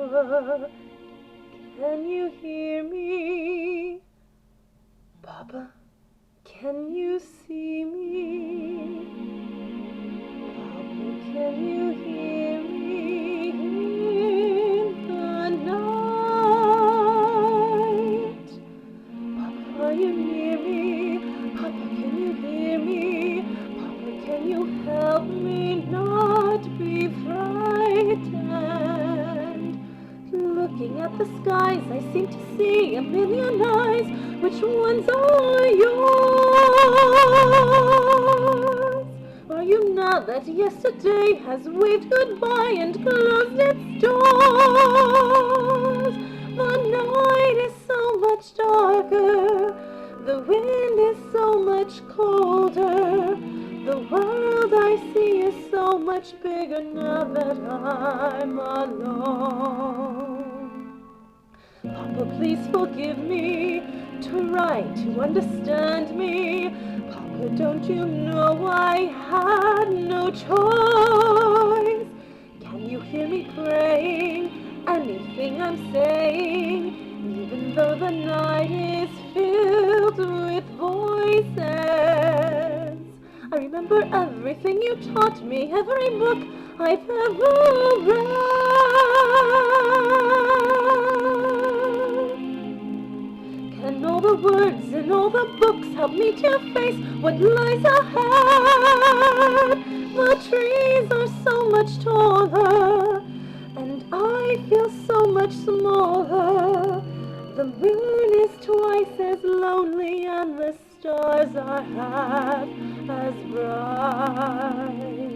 Papa, can you hear me? Papa, can you see me? Papa, can you hear me in the night? Papa, are you near me? Papa, can you hear me? Papa, can you help me not be frightened? Looking at the skies, I seem to see a million eyes. Which ones are yours? Are you now that yesterday has waved goodbye and closed its doors? The night is so much darker, the wind is so much colder. The world I see is so much bigger now that I'm alone. Papa, please forgive me, try to understand me. Papa, don't you know I had no choice? Can you hear me praying anything I'm saying? Even though the night is filled with voices, I remember everything you taught me, every book I've ever read. Can all the words in all the books help me to face what lies ahead? The trees are so much taller, and I feel so much smaller. The moon is twice as lonely, and the stars are half as bright.